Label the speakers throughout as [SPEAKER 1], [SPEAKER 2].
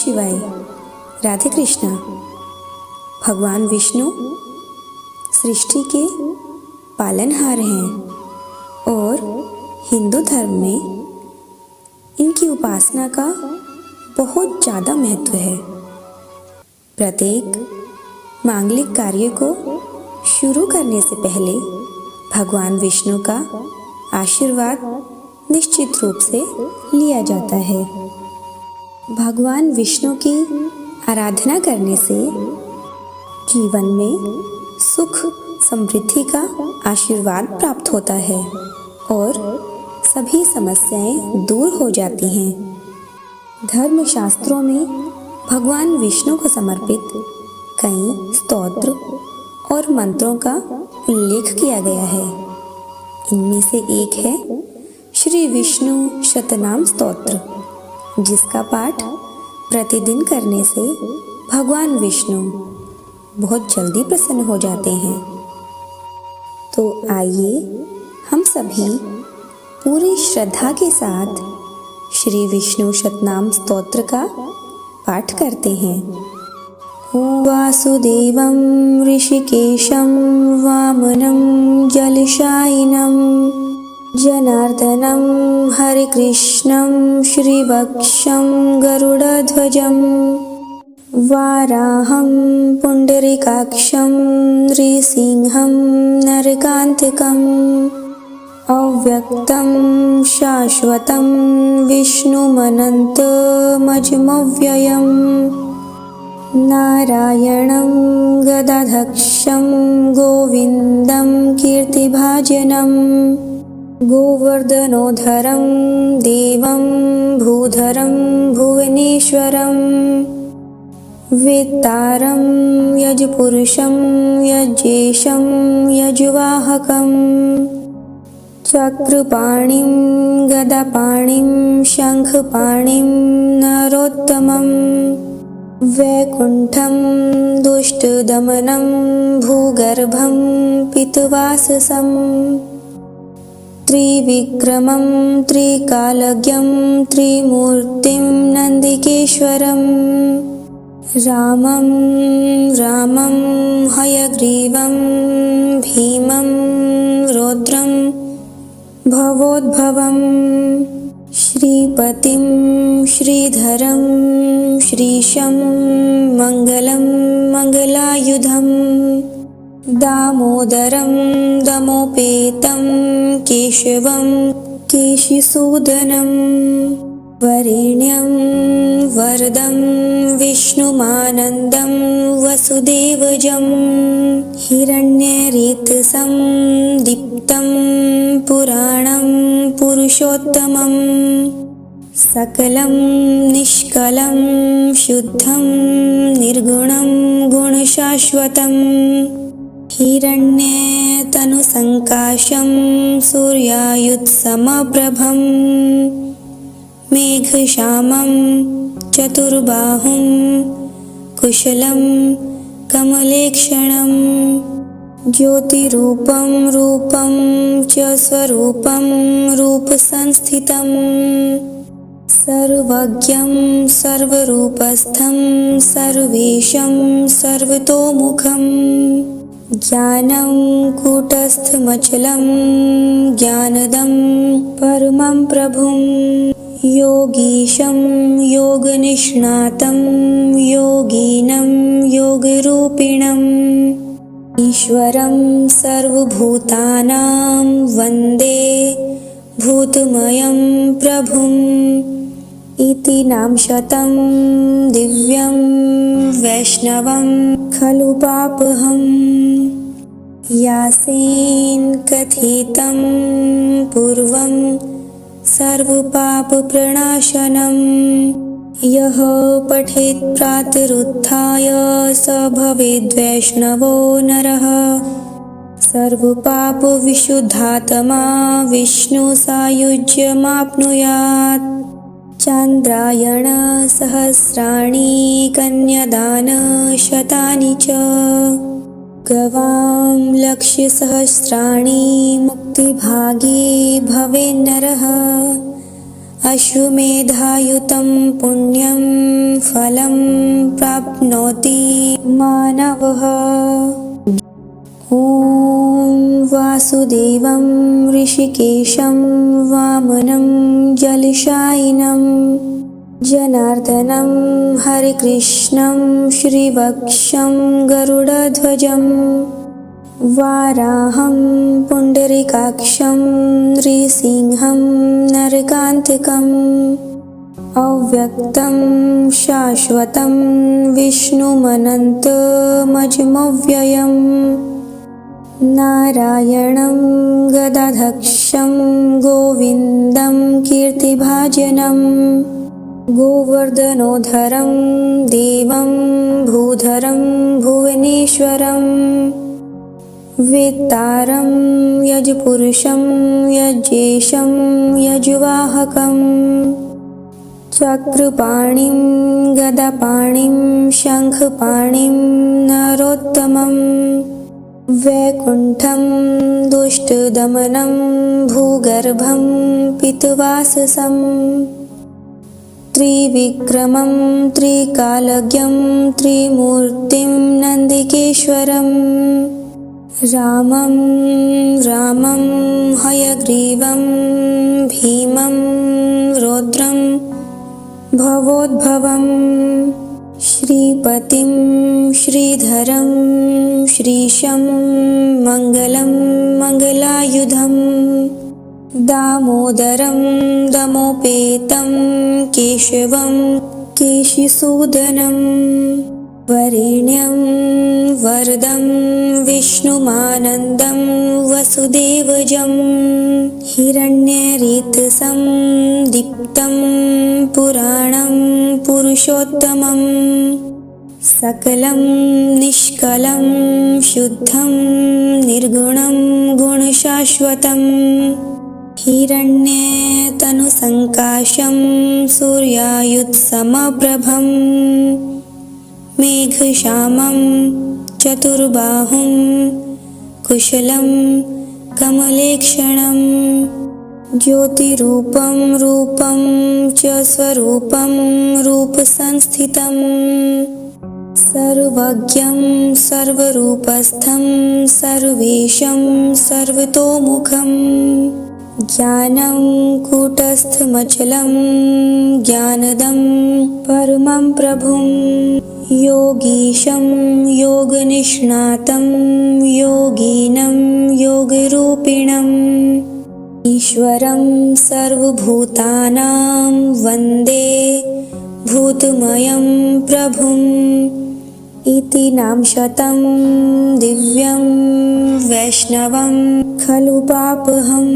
[SPEAKER 1] शिवाय। राधे कृष्णा। भगवान विष्णु सृष्टि के पालनहार हैं और हिंदू धर्म में इनकी उपासना का बहुत ज़्यादा महत्व है। प्रत्येक मांगलिक कार्य को शुरू करने से पहले भगवान विष्णु का आशीर्वाद निश्चित रूप से लिया जाता है। भगवान विष्णु की आराधना करने से जीवन में सुख समृद्धि का आशीर्वाद प्राप्त होता है और सभी समस्याएं दूर हो जाती हैं। धर्मशास्त्रों में भगवान विष्णु को समर्पित कई स्तोत्र और मंत्रों का उल्लेख किया गया है। इनमें से एक है श्री विष्णु शतनाम स्तोत्र, जिसका पाठ प्रतिदिन करने से भगवान विष्णु बहुत जल्दी प्रसन्न हो जाते हैं। तो आइए हम सभी पूरी श्रद्धा के साथ श्री विष्णु शतनाम स्तोत्र का पाठ करते हैं। ॐ वासुदेवं ऋषिकेशं वामनं जलशायिनं जनार्दनं हरिकृष्णं श्रीवक्षं गरुडध्वजं वाराहं पुण्डरीकाक्षं नृसिंहं नरकान्तिकम् अव्यक्तं शाश्वतं विष्णुमनन्तमजमव्ययम् नारायणं गदाधक्षं गोविन्दं कीर्तिभाजनम् गोवर्धनोधरं देवं भूधरं भुवनेश्वरं वेत्तारं यजपुरुषं यज्ञेशं यजुवाहकं चक्रपाणिं गदापाणिं शङ्खपाणिं नरोत्तमं वैकुण्ठं दुष्टदमनं भूगर्भं पितुवाससं त्रिविक्रमं त्रिकालज्ञं त्रिमूर्तिं नन्दिकेश्वरं रामं हयग्रीवं भीमं रौद्रं भवोद्भवं श्रीपतिं श्रीधरं श्रीशं मङ्गलं मङ्गलायुधं दामोदरं दमोपेतं केशवं केशिसूदनं वरेण्यं वरदं विष्णुमानन्दं वसुदेवजं हिरण्यरेतसं दीप्तं पुराणं पुरुषोत्तमं सकलं निष्कलं शुद्धं निर्गुणं गुणशाश्वतं हिरण्यतनुसङ्काशं सूर्यायुत्समप्रभं मेघश्यामं चतुर्बाहुं कुशलं कमलेक्षणं ज्योतिरूपं रूपं च स्वरूपं रूपसंस्थितं सर्वज्ञं सर्वरूपस्थं सर्वेशं सर्वतोमुखं ज्ञानं कूटस्थमचलं ज्ञानदं परमं प्रभुं योगीशं योगनिष्णातं योगिनं योगरूपिणम् ईश्वरं सर्वभूतानां वन्दे भूतमयं प्रभुम् इति नामशतं दिव्यं वैष्णवं खलु पापहम् यासेन कथितं पूर्वं सर्वपापप्रणाशनं यः पठेत् प्रातरुत्थाय स भवेद्वैष्णवो नरः सर्वपापविशुद्धात्मा विष्णुसायुज्यमाप्नुयात् चान्द्रायण सहस्राणि कन्यादानशतानि च गवां लक्ष्यसहस्राणि मुक्तिभागी भवेन्नरः अश्वमेधायुतं पुण्यं फलं प्राप्नोति मानवः। ॐ वासुदेवं ऋषिकेशं वामनं जलशायिनं जनार्दनं हरिकृष्णं श्रीवत्सं गरुडध्वजं वाराहं पुण्डरीकाक्षं नृसिंहं नरकान्तिकम् अव्यक्तं शाश्वतं विष्णुमनन्तमजमव्ययम् नारायणं गदाधक्षं गोविन्दं कीर्तिभाजनं गोवर्धनोद्धरं देवं भूधरं भुवनेश्वरं वेत्तारं यजपुरुषं यज्ञेशं यजुवाहकं चक्रपाणिं गदापाणिं शङ्खपाणिं नरोत्तमं वैकुण्ठं दुष्टदमनं भूगर्भं पितवाससं त्रिविक्रमं त्रिकालज्ञं त्रिमूर्तिं नन्दिकेश्वरं रामं हयग्रीवं भीमं रौद्रं भवोद्भवं श्रीपतिं श्रीधरं श्रीशं मङ्गलं मङ्गलायुधं दामोदरं दमोपेतं केशवं केशिसूदनं वरेण्यं वरदं विष्णुमानन्दं वसुदेवजं हिरण्यरेतसं दीप्तं पुराणं पुरुषोत्तमं सकलं निष्कलं शुद्धं निर्गुणं गुणशाश्वतं हिरण्यतनुसङ्काशं सूर्यायुत्समप्रभं मेघश्यामं चतुर्बाहुं कुशलं कमलेक्षणं ज्योतिरूपं रूपं च स्वरूपं रूपसंस्थितं सर्वज्ञं सर्वरूपस्थं सर्वेशं सर्वतोमुखं ज्ञानं कूटस्थमचलं ज्ञानदं परमं प्रभुं योगीशं योगनिष्णातं योगिनं योगरूपिणम् ईश्वरं सर्वभूतानां वन्दे भूतमयं प्रभुम् इति नामशतं दिव्यं वैष्णवं खलु पापहम्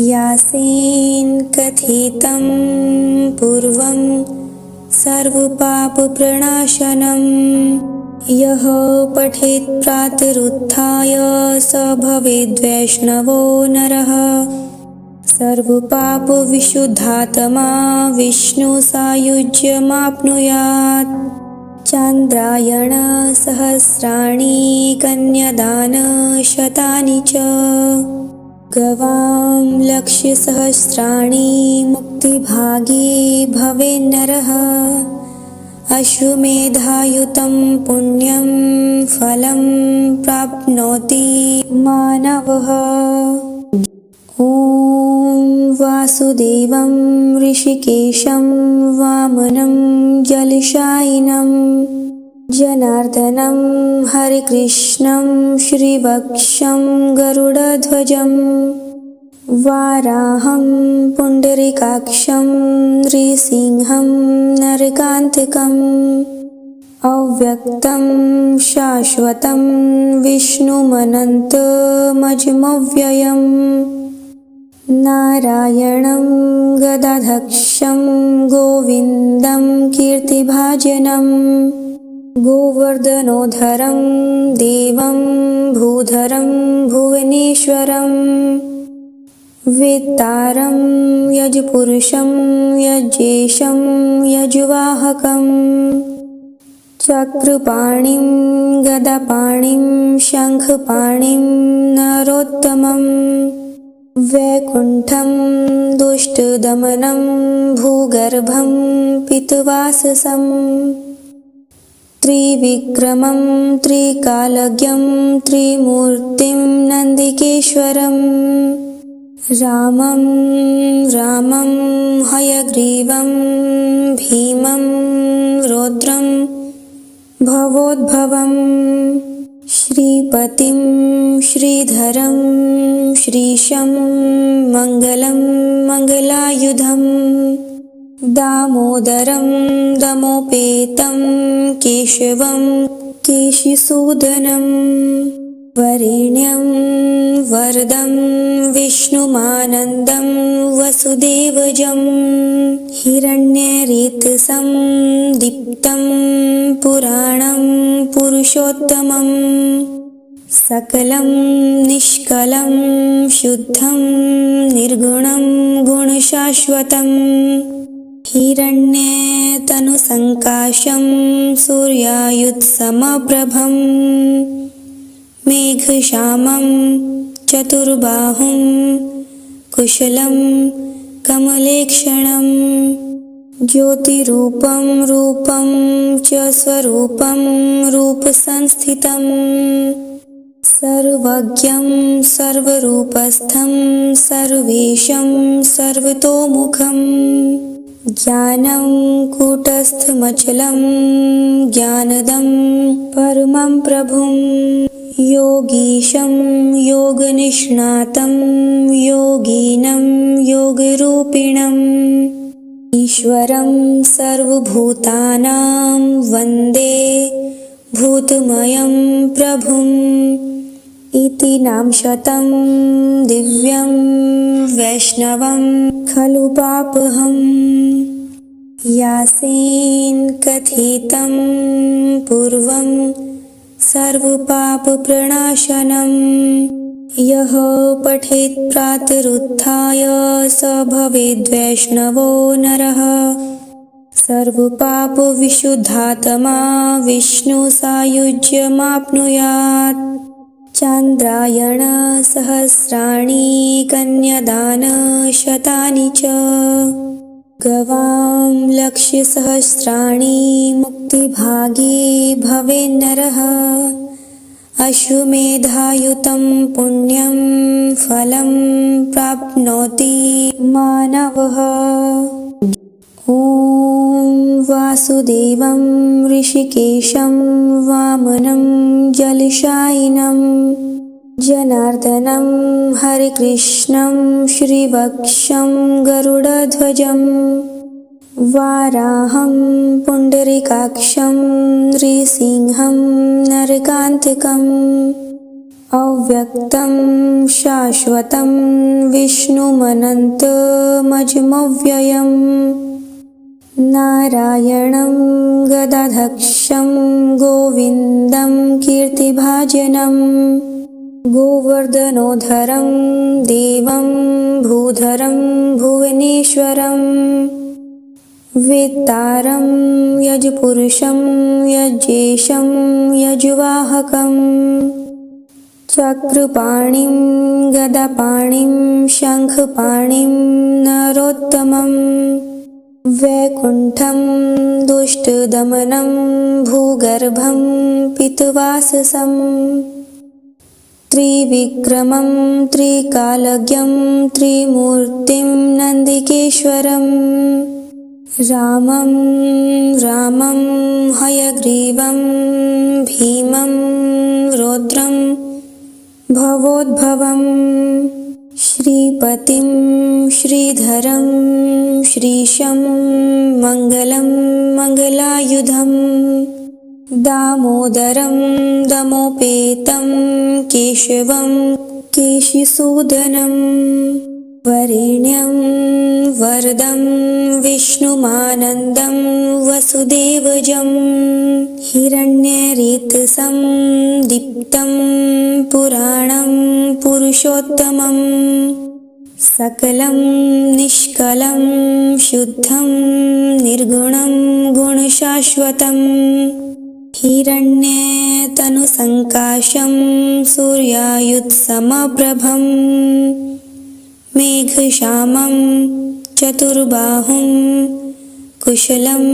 [SPEAKER 1] यासेन कथितं पूर्वं सर्वपापप्रणाशनं यः पठेत् प्रातरुत्थाय स भवेद्वैष्णवो नरः सर्वपापविशुद्धात्मा विष्णुसायुज्यमाप्नुयात् चान्द्रायणसहस्राणि कन्यादानशतानि च गवां लक्षसहस्राणि मुक्तिभागी भवेन्नरः अश्वमेधायुतं पुण्यं फलं प्राप्नोति मानवः। ॐ वासुदेवं ऋषिकेशं वामनं जलशायिनं जनार्दनं हरिकृष्णं श्रीवत्सं गरुडध्वजं वाराहं पुण्डरीकाक्षं नृसिंहं नरकान्तिकम् अव्यक्तं शाश्वतं विष्णुमनन्तमजमव्ययम् नारायणं गदाधक्षं गोविन्दं कीर्तिभाजनं गोवर्धनोद्धरं देवं भूधरं भुवनेश्वरं वेत्तारं यजपुरुषं यज्ञेशं यजुवाहकं चक्रपाणिं गदापाणिं शङ्खपाणिं नरोत्तमं वैकुण्ठं दुष्टदमनं भूगर्भं पितुवाससं त्रिविक्रमं त्रिकालज्ञं त्रिमूर्तिं नन्दिकेश्वरं रामं हयग्रीवं भीमं रौद्रं भवोद्भवम् श्रीपतिं श्रीधरं श्रीशं मङ्गलं मङ्गलायुधं दामोदरं दमोपेतं केशवं केशिसूदनं वरेण्यं वरदं विष्णुमानन्दं वसुदेवजं हिरण्यरेतसं दीप्तं पुराणं पुरुषोत्तमं सकलं निष्कलं शुद्धं निर्गुणं गुणशाश्वतं हिरण्यतनुसङ्काशं सूर्यायुत्समप्रभं मेघश्यामं चतुर्बाहुं कुशलं कमलेक्षणं ज्योतिरूपं रूपं च स्वरूपं रूपसंस्थितं सर्वज्ञं सर्वरूपस्थं सर्वेशं सर्वतोमुखं ज्ञानं कूटस्थमचलं ज्ञानदं परमं प्रभुं योगीशं योगनिष्णातं योगिनं योगरूपिणम् ईश्वरं सर्वभूतानां वन्दे भूतमयं प्रभुम् इति नामशतं दिव्यं वैष्णवं खलु पापहम् यासेन कथितं पूर्वं सर्वपापप्रणाशनं यः पठेत् प्रातरुत्थाय स भवेद्वैष्णवो नरः सर्वपापविशुद्धात्मा विष्णुसायुज्यमाप्नुयात् चान्द्रायणसहस्राणि कन्यादानशतानि च गवां लक्षसहस्राणि मुक्तिभागी भवेन्नरः अश्वमेधायुतं पुण्यं फलं प्राप्नोति मानवः ॐ वासुदेवं ऋषिकेशं वामनं जलशायिनं जनार्दनं हरिकृष्णं श्रीवत्सं गरुडध्वजं वाराहं पुण्डरीकाक्षं नृसिंहं नरकान्तकम् अव्यक्तं शाश्वतं विष्णुमनन्तमजमव्ययम् नारायणं गदाधक्षं गोविन्दं कीर्तिभाजनं गोवर्धनोद्धरं देवं भूधरं भुवनेश्वरं वेत्तारं यजपुरुषं यज्ञेशं यजुवाहकं चक्रपाणिं गदापाणिं शङ्खपाणिं नरोत्तमं वैकुण्ठं दुष्टदमनं भूगर्भं पितुवाससं त्रिविक्रमं त्रिकालज्ञं त्रिमूर्तिं नन्दिकेश्वरं रामं हयग्रीवं भीमं रौद्रं भवोद्भवम् श्रीपतिं श्रीधरं श्रीशं मङ्गलं मङ्गलायुधं दामोदरं दमोपेतं केशवं केशिसूदनं वरेण्यं वरदं विष्णुमानन्दं वसुदेवजं हिरण्यरेतसं दीप्तं पुराणं पुरुषोत्तमं सकलं निष्कलं शुद्धं निर्गुणं गुणशाश्वतं हिरण्यतनुसङ्काशं सूर्यायुत्समप्रभं मेघश्यामं चतुर्बाहुं कुशलं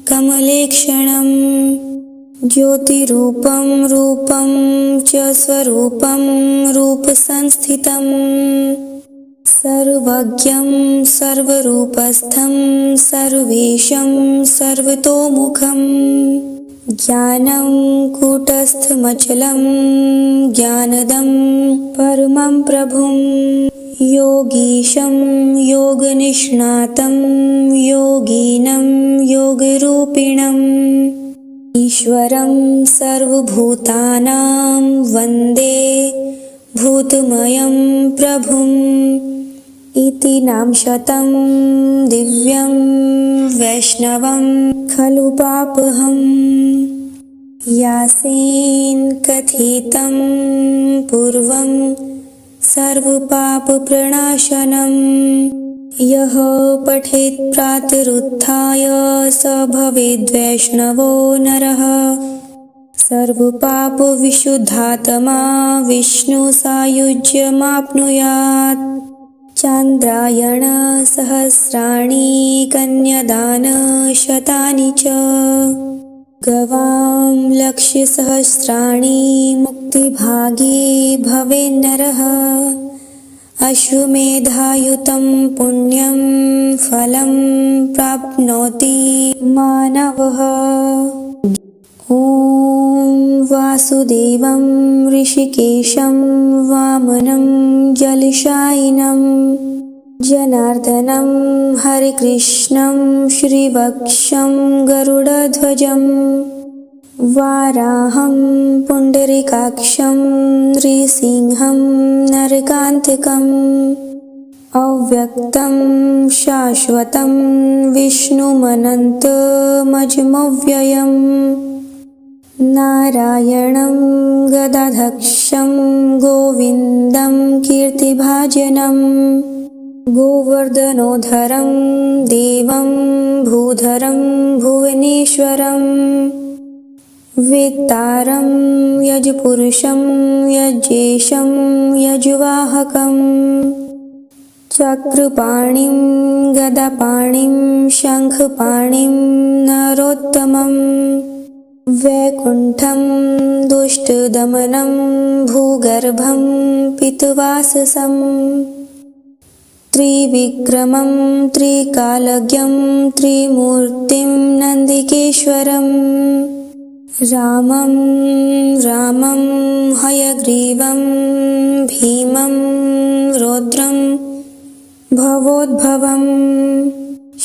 [SPEAKER 1] कमलेक्षणं ज्योतिरूपं रूपं च स्वरूपं रूपसंस्थितं सर्वज्ञं सर्वरूपस्थं सर्वेशं सर्वतोमुखं ज्ञानं कूटस्थमचलं ज्ञानदं परमं प्रभुं योगीशं योगनिष्णातं योगिनं योगरूपिणम् ईश्वरं सर्वभूतानां वन्दे भूतमयं प्रभुम् इति नामशतं दिव्यं वैष्णवं खलु पापहम् यासेन कथितं पूर्वं सर्वपापप्रणाशनं यः पठेत् प्रातरुत्थाय स भवेद्वैष्णवो नरः सर्वपापविशुद्धात्मा विष्णुसायुज्यमाप्नुयात् चान्द्रायणसहस्राणि कन्यादानशतानि च गवां लक्षसहस्राणि मुक्तिभागी भवेन्नरः अश्वमेधायुतं पुण्यं फलं प्राप्नोति मानवः ॐ वासुदेवं ऋषिकेशं वामनं जलशायिनं जनार्दनं हरिकृष्णं श्रीवत्सं गरुडध्वजं वाराहं पुण्डरीकाक्षं नृसिंहं नरकान्तिकम् अव्यक्तं शाश्वतं विष्णुमनन्तमजमव्ययम् नारायणं गदाधक्षं गोविन्दं कीर्तिभाजनं गोवर्धनोद्धरं देवं भूधरं भुवनेश्वरं वेत्तारं यजपुरुषं यज्ञेशं यजुवाहकं चक्रपाणिं गदापाणिं शङ्खपाणिं नरोत्तमं वैकुण्ठं दुष्टदमनं भूगर्भं पितुवाससं त्रिविक्रमं त्रिकालज्ञं त्रिमूर्तिं नन्दिकेश्वरं रामं रामं हयग्रीवं भीमं रौद्रं भवोद्भवं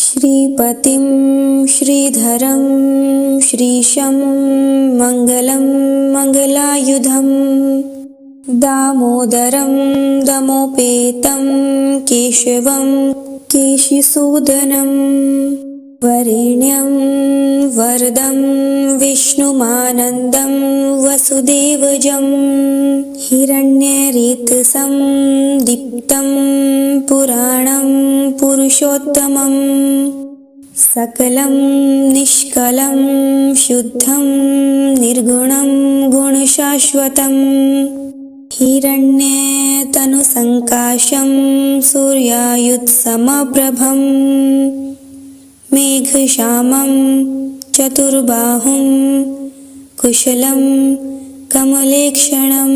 [SPEAKER 1] श्रीपतिं श्रीधरं श्रीशं मङ्गलं मङ्गलायुधं दामोदरं दमोपेतं केशवं केशिसूदनं वरेण्यं वरदं विष्णुमानन्दं वसुदेवजं हिरण्यरेतसं दीप्तं पुराणं पुरुषोत्तमं सकलं निष्कलं शुद्धं निर्गुणं गुणशाश्वतं हिरण्यतनुसङ्काशं सूर्यायुत्समप्रभं मेघश्यामं चतुर्बाहुं कुशलं कमलेक्षणं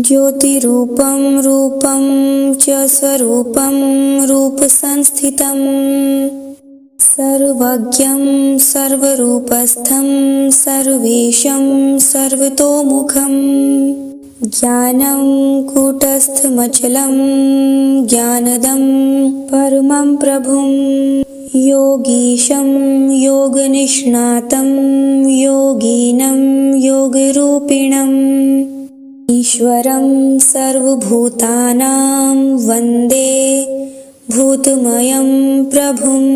[SPEAKER 1] ज्योतिरूपं रूपं च स्वरूपं रूपसंस्थितं सर्वज्ञं सर्वरूपस्थं सर्वेशं सर्वतोमुखं ज्ञानं कूटस्थमचलं ज्ञानदं परमं प्रभुं योगीशं योगनिष्णातं योगिनं योगरूपिणम् ईश्वरं सर्वभूतानां वन्दे भूतमयं प्रभुम्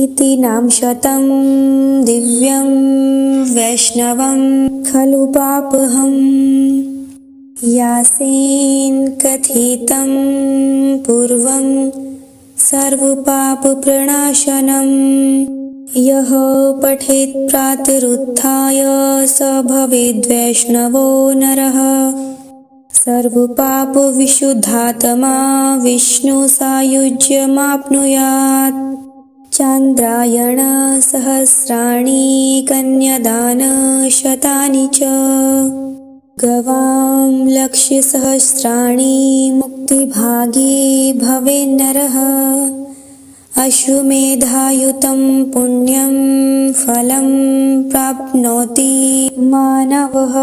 [SPEAKER 1] इति नामशतं दिव्यं वैष्णवं खलु पापहम् यासेन कथितं पूर्वं सर्वपापप्रणाशनं यः पठेत् प्रातरुत्थाय स भवेद्वैष्णवो नरः सर्वपापविशुद्धात्मा विष्णुसायुज्यमाप्नुयात् चान्द्रायणसहस्राणि कन्यादानशतानि च गवां लक्षसहस्राणि मुक्तिभागी भवेन्नरः अश्वमेधायुतं पुण्यं फलं प्राप्नोति मानवः।